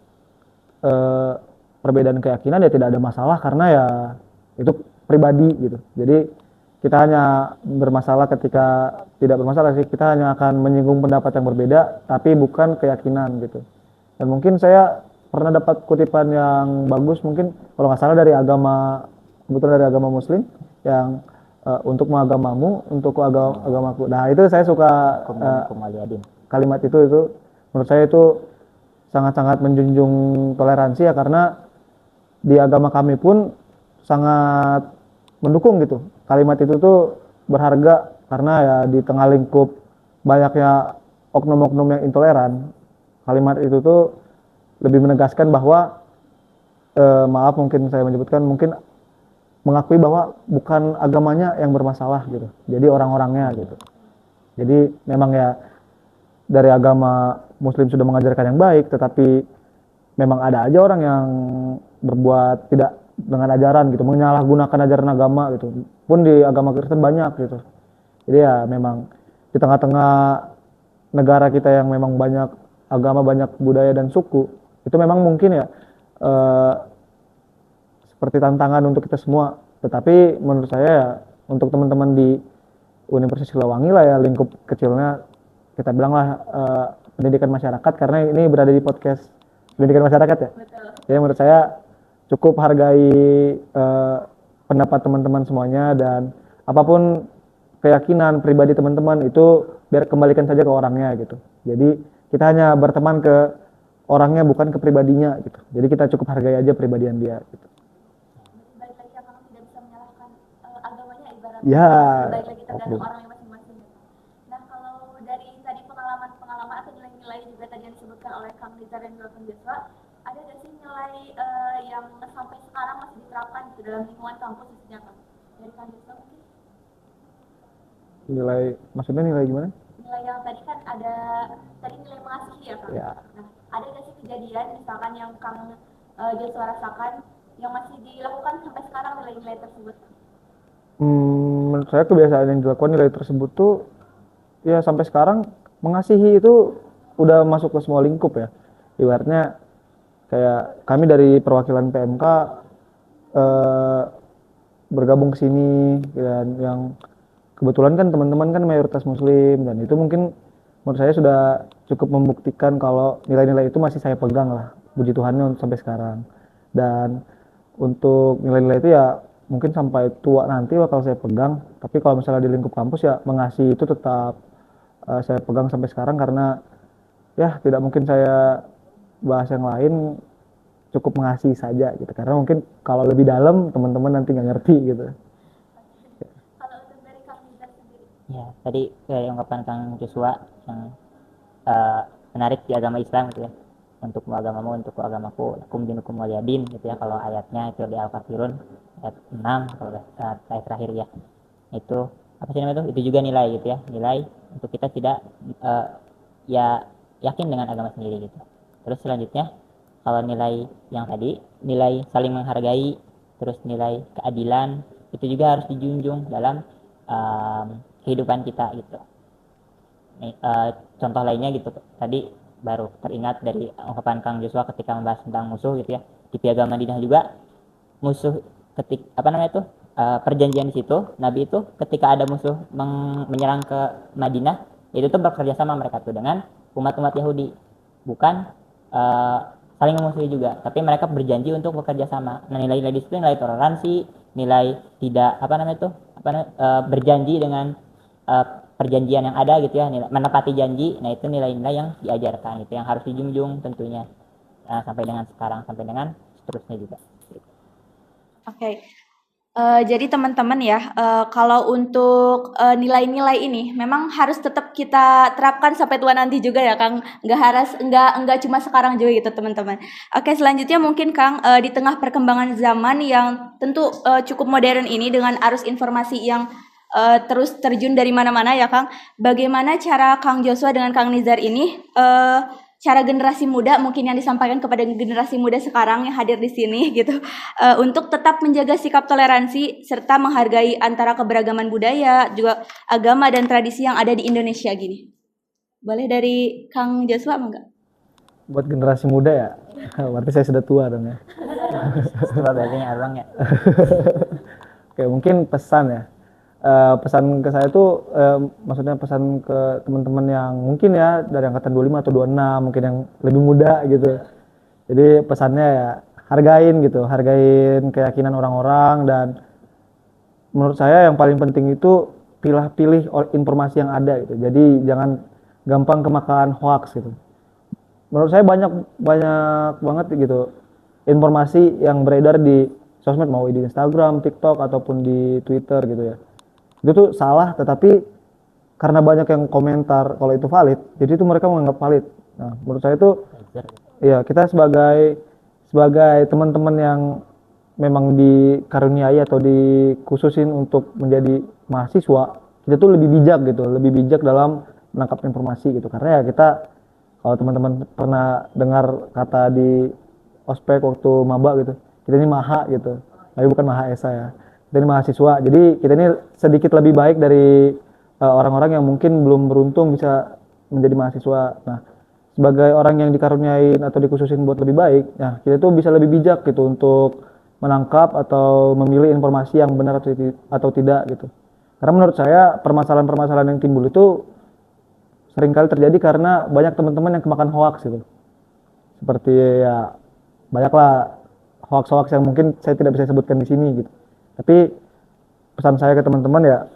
perbedaan keyakinan ya tidak ada masalah, karena ya itu pribadi gitu. Jadi kita hanya bermasalah ketika tidak bermasalah sih, kita hanya akan menyinggung pendapat yang berbeda tapi bukan keyakinan gitu. Dan mungkin saya pernah dapat kutipan yang bagus, mungkin kalau nggak salah dari agama, kebetulan dari agama Muslim, yang untuk agamamu, untuk agamaku. Nah itu saya suka kalimat itu menurut saya itu sangat-sangat menjunjung toleransi ya, karena di agama kami pun sangat mendukung gitu. Kalimat itu tuh berharga karena ya di tengah lingkup banyaknya oknum-oknum yang intoleran, kalimat itu tuh lebih menegaskan bahwa maaf mungkin saya menyebutkan, mungkin mengakui bahwa bukan agamanya yang bermasalah gitu, jadi orang-orangnya gitu. Jadi memang ya dari agama Muslim sudah mengajarkan yang baik, tetapi memang ada aja orang yang berbuat tidak dengan ajaran gitu, menyalahgunakan ajaran agama gitu. Pun di agama Kristen banyak gitu. Jadi ya memang di tengah-tengah negara kita yang memang banyak agama, banyak budaya dan suku, itu memang mungkin ya seperti tantangan untuk kita semua. Tetapi menurut saya ya, untuk teman-teman di Universitas Siliwangi lah ya, lingkup kecilnya kita bilang lah pendidikan masyarakat, karena ini berada di podcast pendidikan masyarakat ya. Jadi menurut saya cukup hargai pendapat teman-teman semuanya, dan apapun keyakinan pribadi teman-teman itu biar kembalikan saja ke orangnya gitu. Jadi kita hanya berteman ke orangnya, bukan ke pribadinya gitu. Jadi kita cukup hargai aja pribadian dia gitu. Baik lagi ya, kalau tidak bisa menyalahkan agamanya, ibaratnya Ya, baik lagi tergantung orangnya masing-masing. Nah kalau dari tadi pengalaman atau nilai-nilai juga tadi yang disebutkan oleh Kang Rizal dan juga Kang Joshua, ada nggak sih nilai yang sampai sekarang masih diterapkan gitu dalam lingkungan kampus khususnya Kang? Dari Kang Joshua mungkin? Nilai, maksudnya nilai gimana? Nilai yang tadi kan ada, tadi nilai mengasihi ya Kang? Ya. Nah, ada nggak sih kejadian misalkan yang Kang Joshua rasakan yang masih dilakukan sampai sekarang nilai-nilai tersebut? Menurut saya kebiasaan yang dilakukan nilai tersebut tuh ya sampai sekarang, mengasihi itu udah masuk ke semua lingkup ya. Ibaratnya kayak kami dari perwakilan PMK bergabung ke sini, dan yang kebetulan kan teman-teman kan mayoritas Muslim, dan itu mungkin menurut saya sudah cukup membuktikan kalau nilai-nilai itu masih saya pegang lah, puji Tuhannya sampai sekarang. Dan untuk nilai-nilai itu ya mungkin sampai tua nanti bakal saya pegang, tapi kalau misalnya di lingkup kampus ya mengasihi itu tetap saya pegang sampai sekarang, karena ya tidak mungkin saya bahas yang lain, cukup mengasihi saja gitu, karena mungkin kalau lebih dalam teman-teman nanti nggak ngerti gitu. Kalau untuk dari Kang Rizal sendiri? Ya, tadi dari ungkapan Kang Joshua yang menarik di agama Islam gitu ya. Untuk agamamu, untuk agamaku, lakum dinukum waliyadin gitu ya. Kalau ayatnya itu di Al-Kafirun ayat 6 kalau ayat terakhir ya. Itu apa sih namanya itu juga nilai gitu ya. Nilai untuk kita tidak ya yakin dengan agama sendiri gitu. Terus selanjutnya kalau nilai yang tadi, nilai saling menghargai, terus nilai keadilan, itu juga harus dijunjung dalam kehidupan kita gitu. Contoh lainnya gitu, tadi baru teringat dari ungkapan Kang Joshua ketika membahas tentang musuh gitu ya. Di Piagam Madinah juga musuh perjanjian di situ, Nabi itu ketika ada musuh menyerang ke Madinah, itu tuh bekerja sama mereka tuh dengan umat-umat Yahudi, bukan saling memusuhi juga, tapi mereka berjanji untuk bekerja sama. Nah, nilai-nilai di situ nilai toleransi, nilai tidak berjanji dengan perjanjian yang ada gitu ya, menepati janji. Nah, itu nilai-nilai yang diajarkan gitu, yang harus dijunjung tentunya. sampai dengan sekarang, sampai dengan seterusnya juga. Oke. Jadi teman-teman ya, kalau untuk nilai-nilai ini memang harus tetap kita terapkan sampai tua nanti juga ya, Kang. Nggak cuma sekarang juga gitu, teman-teman. Oke, selanjutnya mungkin Kang, di tengah perkembangan zaman yang tentu cukup modern ini dengan arus informasi yang terus terjun dari mana-mana ya, Kang. Bagaimana cara Kang Joshua dengan Kang Nizar ini cara generasi muda mungkin yang disampaikan kepada generasi muda sekarang yang hadir di sini gitu untuk tetap menjaga sikap toleransi serta menghargai antara keberagaman budaya juga agama dan tradisi yang ada di Indonesia gini. Boleh dari Kang Joshua enggak? Buat generasi muda ya, berarti saya sudah tua dong ya. Setelah berarti orang ya. Oke, mungkin pesan ya. Pesan ke saya tuh maksudnya pesan ke teman-teman yang mungkin ya dari angkatan 25 atau 26, mungkin yang lebih muda gitu. Jadi pesannya ya hargain gitu, hargain keyakinan orang-orang, dan menurut saya yang paling penting itu pilih informasi yang ada gitu. Jadi jangan gampang kemakan hoax gitu. Menurut saya banyak banget gitu informasi yang beredar di sosmed, mau di Instagram, TikTok ataupun di Twitter gitu ya. Itu tuh salah, tetapi karena banyak yang komentar kalau itu valid, jadi itu mereka menganggap valid. Nah, menurut saya itu ya kita sebagai teman-teman yang memang dikaruniai atau dikhususin untuk menjadi mahasiswa, kita tuh lebih bijak dalam menangkap informasi gitu. Karena ya kita, kalau teman-teman pernah dengar kata di ospek waktu maba gitu, kita ini maha gitu, tapi bukan maha esa ya. Kita ini mahasiswa, jadi kita ini sedikit lebih baik dari orang-orang yang mungkin belum beruntung bisa menjadi mahasiswa. Nah, sebagai orang yang dikaruniain atau dikhususin buat lebih baik, nah kita tuh bisa lebih bijak gitu untuk menangkap atau memilih informasi yang benar atau tidak gitu. Karena menurut saya permasalahan-permasalahan yang timbul itu seringkali terjadi karena banyak teman-teman yang kemakan hoax gitu. Seperti ya banyaklah hoax-hoax yang mungkin saya tidak bisa sebutkan di sini gitu. Tapi pesan saya ke teman-teman ya,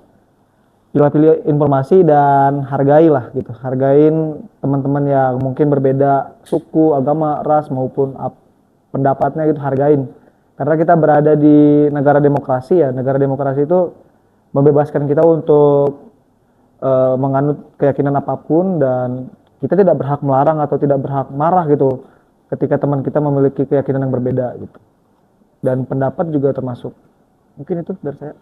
pilih informasi dan hargailah gitu. Hargain teman-teman yang mungkin berbeda suku, agama, ras maupun pendapatnya gitu, hargain. Karena kita berada di negara demokrasi ya. Negara demokrasi itu membebaskan kita untuk menganut keyakinan apapun, dan kita tidak berhak melarang atau tidak berhak marah gitu ketika teman kita memiliki keyakinan yang berbeda gitu. Dan pendapat juga termasuk. Mungkin itu dari saya.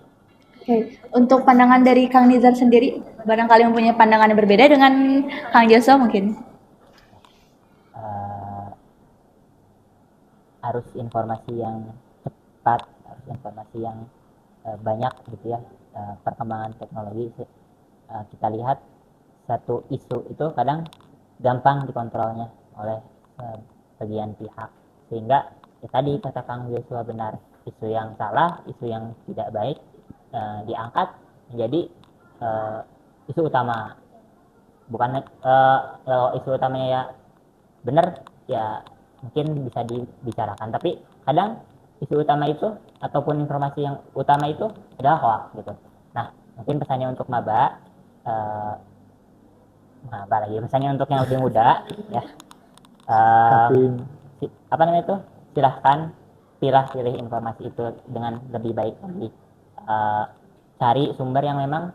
Oke, untuk pandangan dari Kang Nizar sendiri, barangkali mempunyai pandangan yang berbeda dengan Kang Joshua mungkin. Harus informasi yang cepat, harus informasi yang banyak gitu ya. Perkembangan teknologi kita lihat satu isu itu kadang gampang dikontrolnya oleh bagian pihak, sehingga ya tadi kata Kang Joshua benar, isu yang salah, isu yang tidak baik diangkat menjadi isu utama. Bukan kalau isu utamanya ya benar ya mungkin bisa dibicarakan, tapi kadang isu utama itu ataupun informasi yang utama itu adalah hoax gitu. Nah, mungkin pesannya untuk maba lagi, pesannya untuk yang lebih muda ya, apa namanya itu, silahkan pilih informasi itu dengan lebih baik lagi. Cari sumber yang memang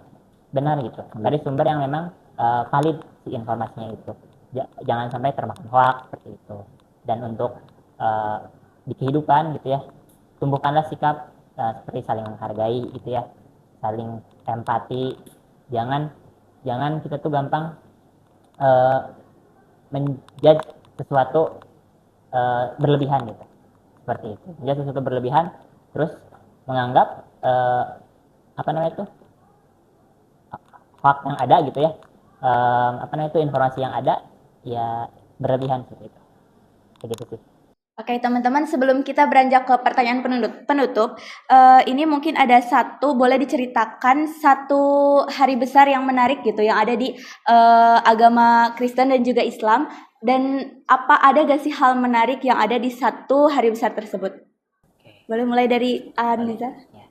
benar gitu, cari sumber yang memang valid si informasinya itu, jangan sampai termakan hoax seperti itu. Dan untuk di kehidupan gitu ya, tumbuhkanlah sikap seperti saling menghargai gitu ya, saling empati. Jangan kita tuh gampang menjudge sesuatu berlebihan gitu, seperti itu. Menjudge sesuatu berlebihan terus menganggap apa namanya itu hoax yang ada gitu ya, apa namanya itu informasi yang ada ya berlebihan seperti itu. Kayak gitu sih. Oke teman-teman, sebelum kita beranjak ke pertanyaan penutup, ini mungkin ada boleh diceritakan satu hari besar yang menarik gitu yang ada di agama Kristen dan juga Islam, dan ada gak sih hal menarik yang ada di satu hari besar tersebut? Boleh mulai dari Anissa? Ya.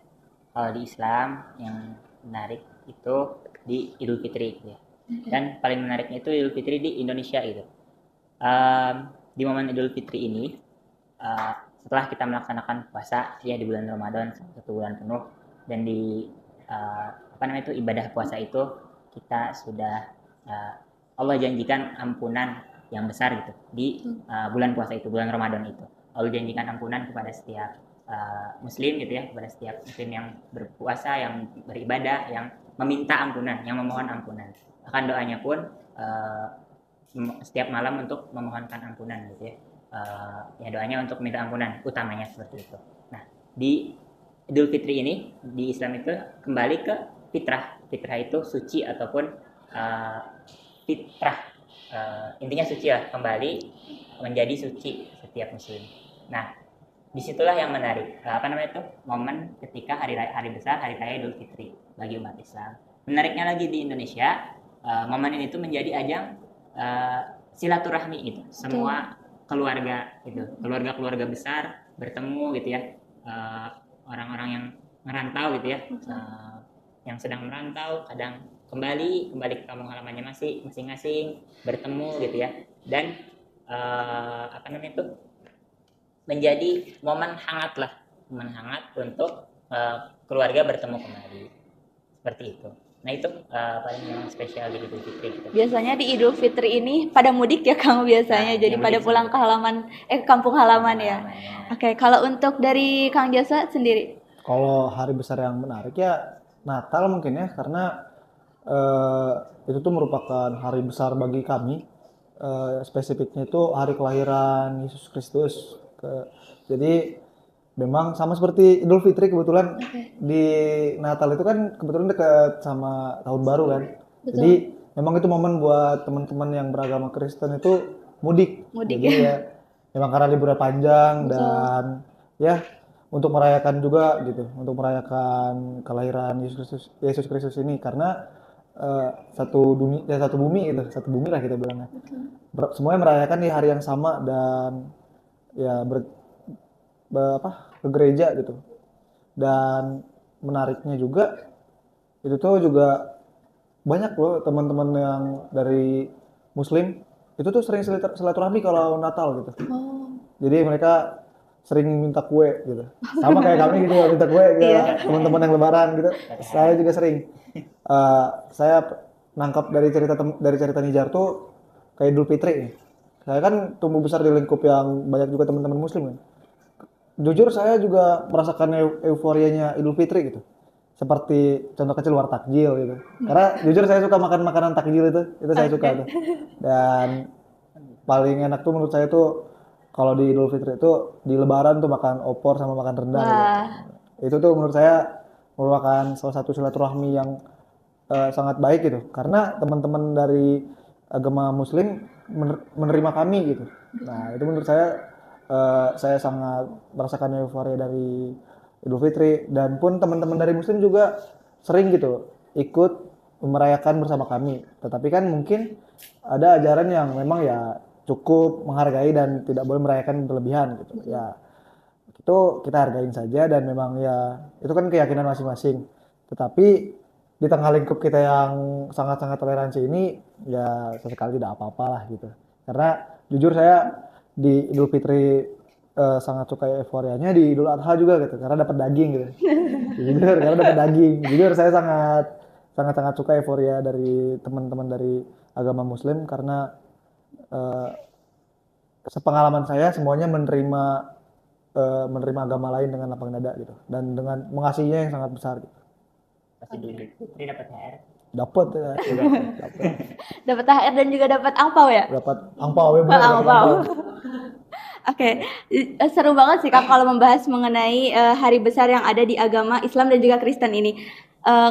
Kalau di Islam yang menarik itu di Idul Fitri gitu ya. Dan paling menariknya itu Idul Fitri di Indonesia gitu. di momen Idul Fitri ini, setelah kita melaksanakan puasa ya di bulan Ramadan 1 bulan penuh, dan di ibadah puasa itu kita sudah Allah janjikan ampunan yang besar gitu di bulan puasa itu, bulan Ramadan itu. Allah janjikan ampunan kepada setiap muslim gitu ya, kepada setiap muslim yang berpuasa, yang beribadah, yang meminta ampunan, yang memohon ampunan. Bahkan doanya pun setiap malam untuk memohonkan ampunan gitu ya. Ya doanya untuk minta ampunan utamanya seperti itu. Nah, di Idul Fitri ini di Islam itu kembali ke fitrah. Fitrah itu suci ataupun fitrah. Intinya suci lah, kembali menjadi suci setiap muslim. Nah, disitulah yang menarik. Momen ketika hari besar, hari raya Idul Fitri bagi umat Islam. Menariknya lagi di Indonesia, momen ini tuh menjadi ajang silaturahmi gitu. Semua keluarga gitu, keluarga besar bertemu gitu ya, orang-orang yang merantau gitu ya, yang sedang merantau kadang kembali ke kampung halamannya masing-masing, bertemu gitu ya, dan menjadi momen hangat untuk keluarga bertemu kembali seperti itu. Nah itu paling yang spesial di Idul Fitri gitu. Biasanya di Idul Fitri ini pada mudik ya Kang biasanya, jadi pada pulang ke kampung halaman ya. Oke, kalau untuk dari Kang Jasa sendiri? Kalau hari besar yang menarik ya Natal mungkin ya, karena itu tuh merupakan hari besar bagi kami. Spesifiknya itu hari kelahiran Yesus Kristus. Jadi memang sama seperti Idul Fitri, kebetulan di Natal itu kan kebetulan dekat sama Tahun Baru kan. Betul. Jadi memang itu momen buat teman-teman yang beragama Kristen itu mudik. Jadi ya memang karena liburan panjang. Betul. Dan ya untuk merayakan juga gitu, untuk merayakan kelahiran Yesus Kristus ini, karena satu bumi lah kita bilangnya. Semuanya merayakan di hari yang sama dan ya ke gereja gitu. Dan menariknya juga itu tuh juga banyak loh teman-teman yang dari Muslim itu tuh sering silaturahmi kalau Natal gitu. Jadi mereka sering minta kue gitu, sama kayak kami gitu, minta kue ke teman-teman yang Lebaran gitu. Saya juga sering. Saya nangkap dari cerita Nijar tuh kayak Idul Fitri. Saya kan tumbuh besar di lingkup yang banyak juga teman-teman Muslim kan. Jujur saya juga merasakan euforianya Idul Fitri gitu. Seperti contoh kecil war takjil gitu. Karena jujur saya suka makan makanan takjil itu saya suka tuh. Dan paling enak tuh menurut saya tuh kalau di Idul Fitri itu di Lebaran tuh makan opor sama makan rendang gitu. Itu tuh menurut saya merupakan salah satu silaturahmi yang sangat baik gitu. Karena teman-teman dari agama Muslim menerima kami gitu. Nah itu menurut saya sangat merasakan euforia dari Idul Fitri, dan pun teman-teman dari Muslim juga sering gitu ikut merayakan bersama kami. Tetapi kan mungkin ada ajaran yang memang ya cukup menghargai dan tidak boleh merayakan berlebihan gitu. Ya itu kita hargain saja, dan memang ya itu kan keyakinan masing-masing. Tetapi di tengah lingkup kita yang sangat-sangat toleransi ini ya sesekali tidak apa-apa lah gitu. Karena jujur saya di Idul Fitri sangat suka euforianya, di Idul Adha juga gitu, karena dapat daging gitu. Jujur, karena dapat daging. Jujur saya sangat suka euforia dari teman-teman dari agama Muslim, karena sepengalaman saya semuanya menerima agama lain dengan lapang dada gitu, dan dengan mengasihinya yang sangat besar gitu. Pasti Idul Fitri dapat THR. Dapat. Dapat THR dan juga dapat angpau ya? Dapat angpau ya, benar. Angpau. Oke, seru banget sih Kak kalau membahas mengenai hari besar yang ada di agama Islam dan juga Kristen ini.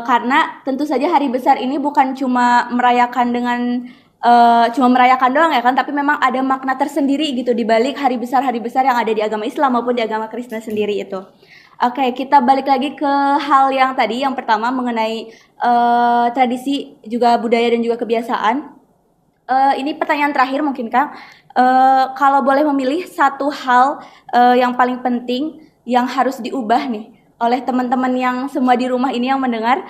Karena tentu saja hari besar ini bukan cuma merayakan doang ya kan, tapi memang ada makna tersendiri gitu di balik hari besar yang ada di agama Islam maupun di agama Kristen sendiri itu. Oke, kita balik lagi ke hal yang tadi, yang pertama mengenai tradisi, juga budaya dan juga kebiasaan. Ini pertanyaan terakhir mungkin Kang. Kalau boleh memilih satu hal yang paling penting yang harus diubah nih oleh teman-teman yang semua di rumah ini yang mendengar,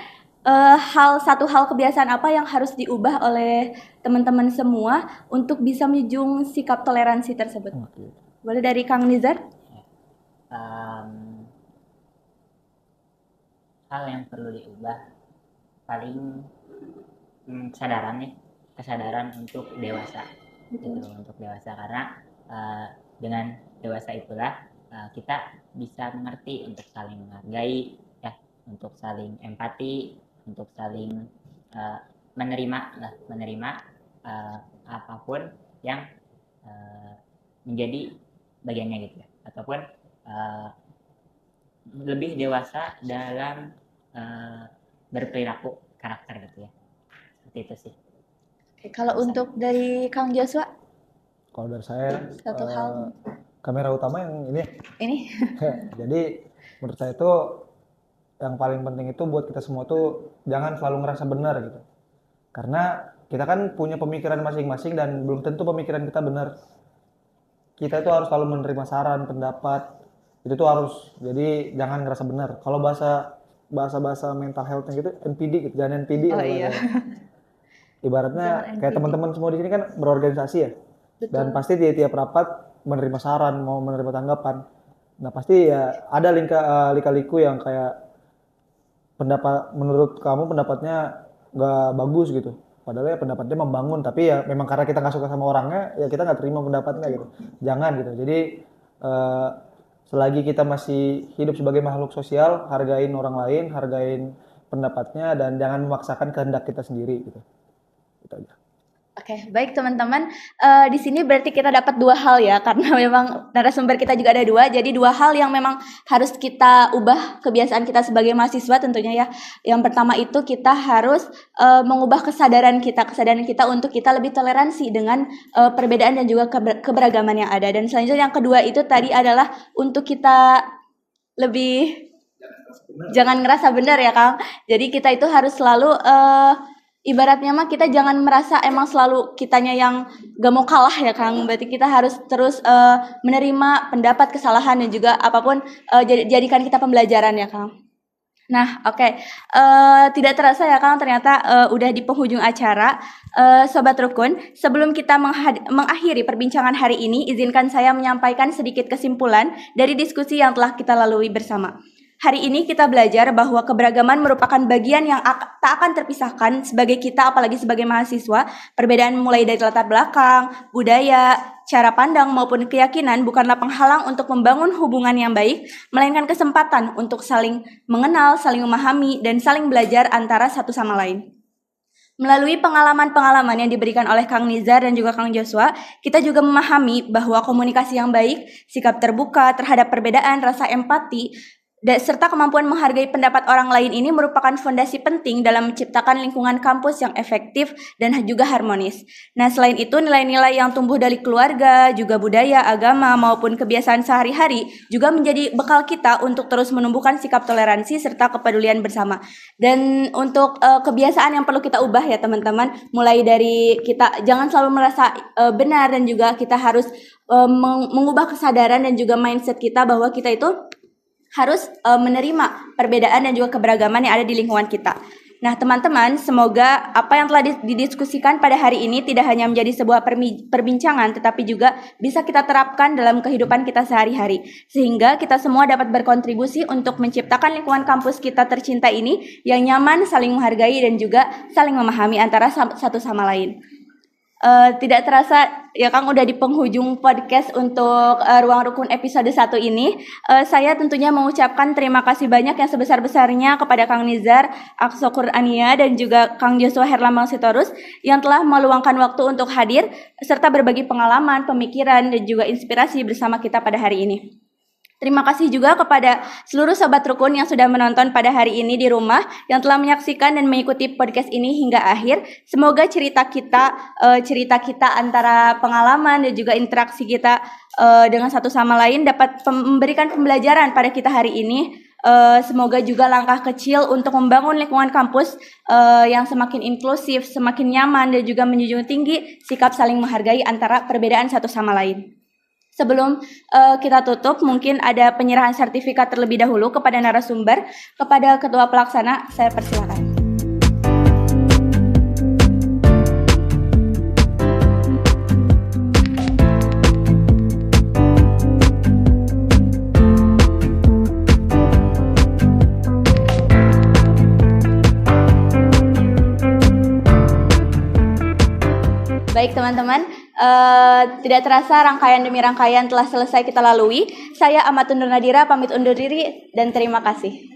satu hal kebiasaan apa yang harus diubah oleh teman-teman semua untuk bisa menjunjung sikap toleransi tersebut? Boleh dari Kang Nizar? Hal yang perlu diubah paling kesadaran untuk dewasa gitu, untuk dewasa, karena dengan dewasa itulah kita bisa mengerti untuk saling menghargai ya, untuk saling empati, untuk saling menerima apapun yang menjadi bagiannya gitu ya, ataupun lebih dewasa dalam berperilaku karakter gitu ya, seperti itu sih. Oke, kalau untuk dari Kang Joshua, Kalau dari saya, satu hal kamera utama yang ini. ini. Jadi menurut saya itu yang paling penting itu buat kita semua tuh jangan selalu ngerasa benar gitu. Karena kita kan punya pemikiran masing-masing dan belum tentu pemikiran kita benar. Kita itu harus selalu menerima saran, pendapat. Itu tuh harus. Jadi jangan ngerasa benar. Kalau bahasa mental health-nya gitu NPD gitu, jangan NPD. Oh iya. Ibaratnya Jangan kayak NPD. teman-teman semua di sini kan berorganisasi ya. Dan pasti di tiap rapat menerima saran, mau menerima tanggapan. Nah pasti ya ada lika-liku yang kayak menurut kamu pendapatnya nggak bagus gitu. Padahal ya pendapatnya membangun, tapi ya memang karena kita nggak suka sama orangnya, ya kita nggak terima pendapatnya gitu. Jangan gitu. Jadi selagi kita masih hidup sebagai makhluk sosial, hargain orang lain, hargain pendapatnya, dan jangan memaksakan kehendak kita sendiri gitu. Itu aja. Oke, baik teman-teman. Di sini berarti kita dapat dua hal ya, karena memang narasumber kita juga ada dua. Jadi dua hal yang memang harus kita ubah kebiasaan kita sebagai mahasiswa tentunya ya. Yang pertama itu kita harus mengubah kesadaran kita untuk kita lebih toleransi dengan perbedaan dan juga keberagaman yang ada. Dan selanjutnya yang kedua itu tadi adalah untuk kita lebih jangan ngerasa benar ya Kang. Jadi kita itu harus selalu ibaratnya mah kita jangan merasa emang selalu kitanya yang gak mau kalah ya Kang. Berarti kita harus terus menerima pendapat kesalahan dan juga apapun jadikan kita pembelajaran ya Kang. Nah oke. Tidak terasa ya Kang, ternyata udah di penghujung acara. Sobat Rukun, sebelum kita mengakhiri perbincangan hari ini, izinkan saya menyampaikan sedikit kesimpulan dari diskusi yang telah kita lalui bersama. Hari ini kita belajar bahwa keberagaman merupakan bagian yang tak akan terpisahkan sebagai kita, apalagi sebagai mahasiswa. Perbedaan mulai dari latar belakang, budaya, cara pandang maupun keyakinan bukanlah penghalang untuk membangun hubungan yang baik, melainkan kesempatan untuk saling mengenal, saling memahami, dan saling belajar antara satu sama lain. Melalui pengalaman-pengalaman yang diberikan oleh Kang Nizar dan juga Kang Joshua, kita juga memahami bahwa komunikasi yang baik, sikap terbuka terhadap perbedaan, rasa empati, serta kemampuan menghargai pendapat orang lain ini merupakan fondasi penting dalam menciptakan lingkungan kampus yang efektif dan juga harmonis. Nah, selain itu nilai-nilai yang tumbuh dari keluarga, juga budaya, agama, maupun kebiasaan sehari-hari juga menjadi bekal kita untuk terus menumbuhkan sikap toleransi serta kepedulian bersama. Dan untuk kebiasaan yang perlu kita ubah ya teman-teman, mulai dari kita jangan selalu merasa benar, dan juga kita harus mengubah kesadaran dan juga mindset kita bahwa kita itu harus menerima perbedaan dan juga keberagaman yang ada di lingkungan kita. Nah teman-teman, semoga apa yang telah didiskusikan pada hari ini tidak hanya menjadi sebuah perbincangan, tetapi juga bisa kita terapkan dalam kehidupan kita sehari-hari. Sehingga kita semua dapat berkontribusi untuk menciptakan lingkungan kampus kita tercinta ini yang nyaman, saling menghargai, dan juga saling memahami antara satu sama lain. Tidak terasa ya Kang udah di penghujung podcast untuk Ruang Rukun episode 1 ini. Saya tentunya mengucapkan terima kasih banyak yang sebesar-besarnya kepada Kang Nizar Aqsa Qur'ania dan juga Kang Joshua Herlambang Sitorus yang telah meluangkan waktu untuk hadir serta berbagi pengalaman, pemikiran, dan juga inspirasi bersama kita pada hari ini. Terima kasih juga kepada seluruh Sobat Rukun yang sudah menonton pada hari ini di rumah, yang telah menyaksikan dan mengikuti podcast ini hingga akhir. Semoga cerita kita antara pengalaman dan juga interaksi kita dengan satu sama lain dapat memberikan pembelajaran pada kita hari ini. Semoga juga langkah kecil untuk membangun lingkungan kampus yang semakin inklusif, semakin nyaman, dan juga menjunjung tinggi sikap saling menghargai antara perbedaan satu sama lain. Sebelum kita tutup, mungkin ada penyerahan sertifikat terlebih dahulu kepada narasumber. Kepada Ketua Pelaksana, saya persilakan. Baik teman-teman, tidak terasa rangkaian demi rangkaian telah selesai kita lalui. Saya Amatun Nur Nadira pamit undur diri dan terima kasih.